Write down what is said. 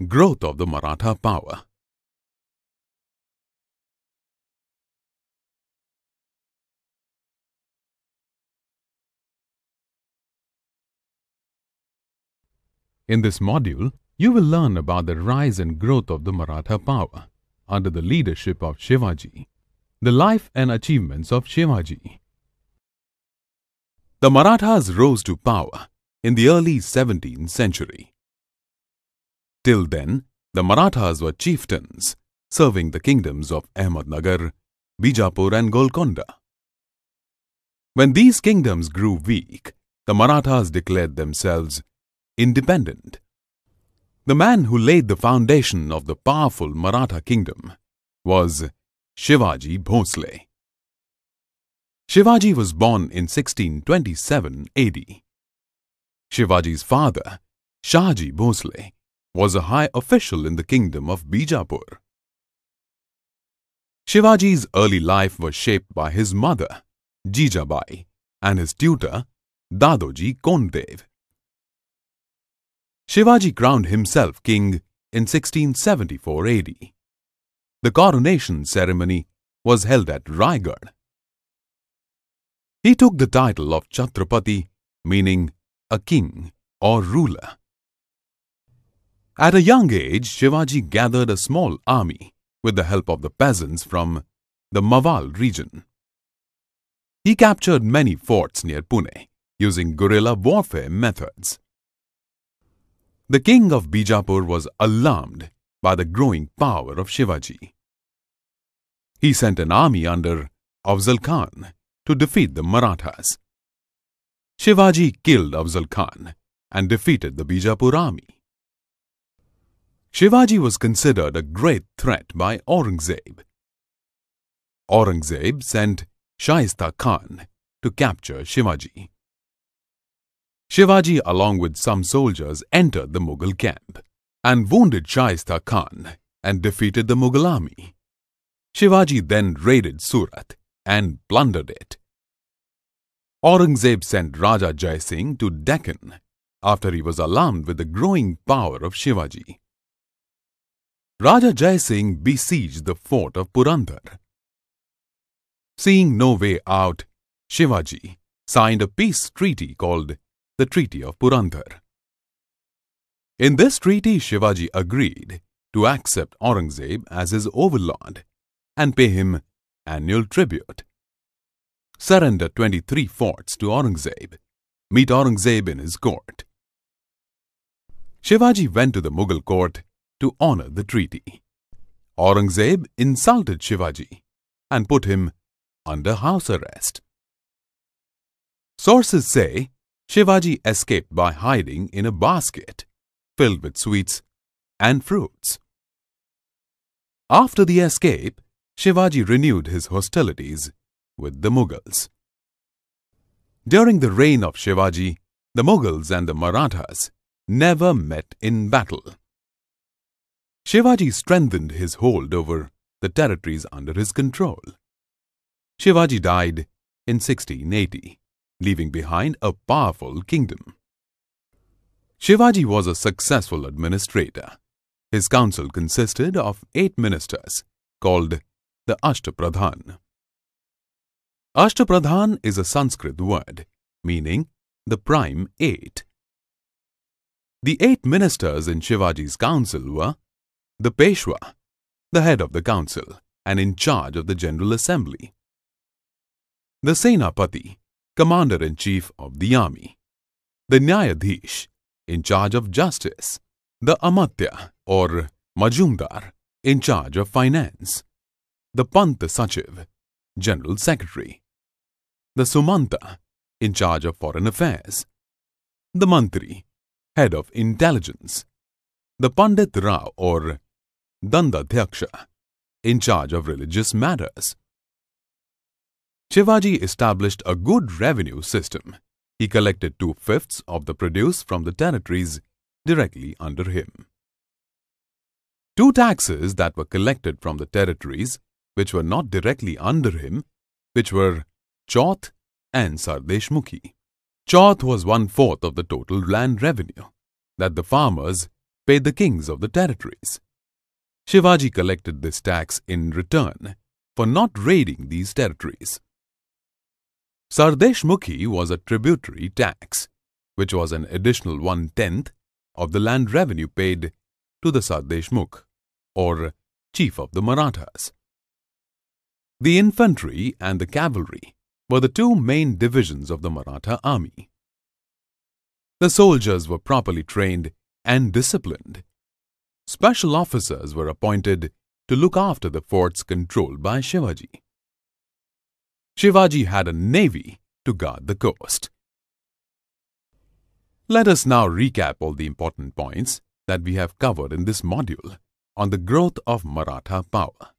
Growth of the Maratha power. In this module, you will learn about the rise and growth of the Maratha power under the leadership of Shivaji, the life and achievements of Shivaji. The Marathas rose to power in the early 17th century. Till then, the Marathas were chieftains serving the kingdoms of Ahmednagar, Bijapur and Golconda. When these kingdoms grew weak, the Marathas declared themselves independent. The man who laid the foundation of the powerful Maratha kingdom was Shivaji Bhosale. Shivaji was born in 1627 AD. Shivaji's father, Shivaji Bhosale, was a high official in the kingdom of Bijapur. Shivaji's early life was shaped by his mother, Jijabai, and his tutor, Dadoji Kondev. Shivaji crowned himself king in 1674 AD. The coronation ceremony was held at Raigad. He took the title of Chhatrapati, meaning a king or ruler. At a young age, Shivaji gathered a small army with the help of the peasants from the Mughal region. He captured many forts near Pune using guerrilla warfare methods. The king of Bijapur was alarmed by the growing power of Shivaji. He sent an army under Afzal Khan to defeat the Marathas. Shivaji killed Afzal Khan and defeated the Bijapur army. Shivaji was considered a great threat by Aurangzeb. Aurangzeb sent Shaista Khan to capture Shivaji. Shivaji, along with some soldiers, entered the Mughal camp and wounded Shaista Khan and defeated the Mughal army. Shivaji then raided Surat and plundered it. Aurangzeb sent Raja Jai Singh to Deccan after he was alarmed with the growing power of Shivaji. Raja Jai Singh besieged the fort of Purandar. Seeing no way out, Shivaji signed a peace treaty called the Treaty of Purandar. In this treaty, Shivaji agreed to accept Aurangzeb as his overlord and pay him annual tribute. Surrender 23 forts to Aurangzeb. Meet Aurangzeb in his court. Shivaji went to the Mughal court to honor the treaty. Aurangzeb insulted Shivaji and put him under house arrest. Sources say Shivaji escaped by hiding in a basket filled with sweets and fruits. After the escape, Shivaji renewed his hostilities with the Mughals. During the reign of Shivaji, the Mughals and the Marathas never met in battle. Shivaji strengthened his hold over the territories under his control. Shivaji died in 1680. Leaving behind a powerful kingdom. Shivaji was a successful administrator. His council consisted of 8 ministers called the Ashtapradhan. Ashtapradhan is a Sanskrit word meaning the prime 8. The 8 ministers in Shivaji's council were the Peshwa, the head of the council and in charge of the General Assembly, the Senapati, Commander-in-Chief of the army, the Nyayadhish, in charge of justice, the Amatya or Majumdar, in charge of finance, the Pant Sachiv, General Secretary, the Sumanta, in charge of foreign affairs, the Mantri, head of intelligence, the Pandit Rao or Dandadhyaksha, in charge of religious matters. Shivaji established a good revenue system. He collected 2/5 of the produce from the territories directly under him. 2 taxes that were collected from the territories which were not directly under him, which were Chauth and Sardeshmukhi. Chauth was 1/4 of the total land revenue that the farmers paid the kings of the territories. Shivaji collected this tax in return for not raiding these territories. Sardeshmukhi was a tributary tax, which was an additional 1/10 of the land revenue paid to the Sardeshmukh, or chief of the Marathas. The infantry and the cavalry were the two main divisions of the Maratha army. The soldiers were properly trained and disciplined. Special officers were appointed to look after the forts controlled by Shivaji. Shivaji had a navy to guard the coast. Let us now recap all the important points that we have covered in this module on the growth of Maratha power.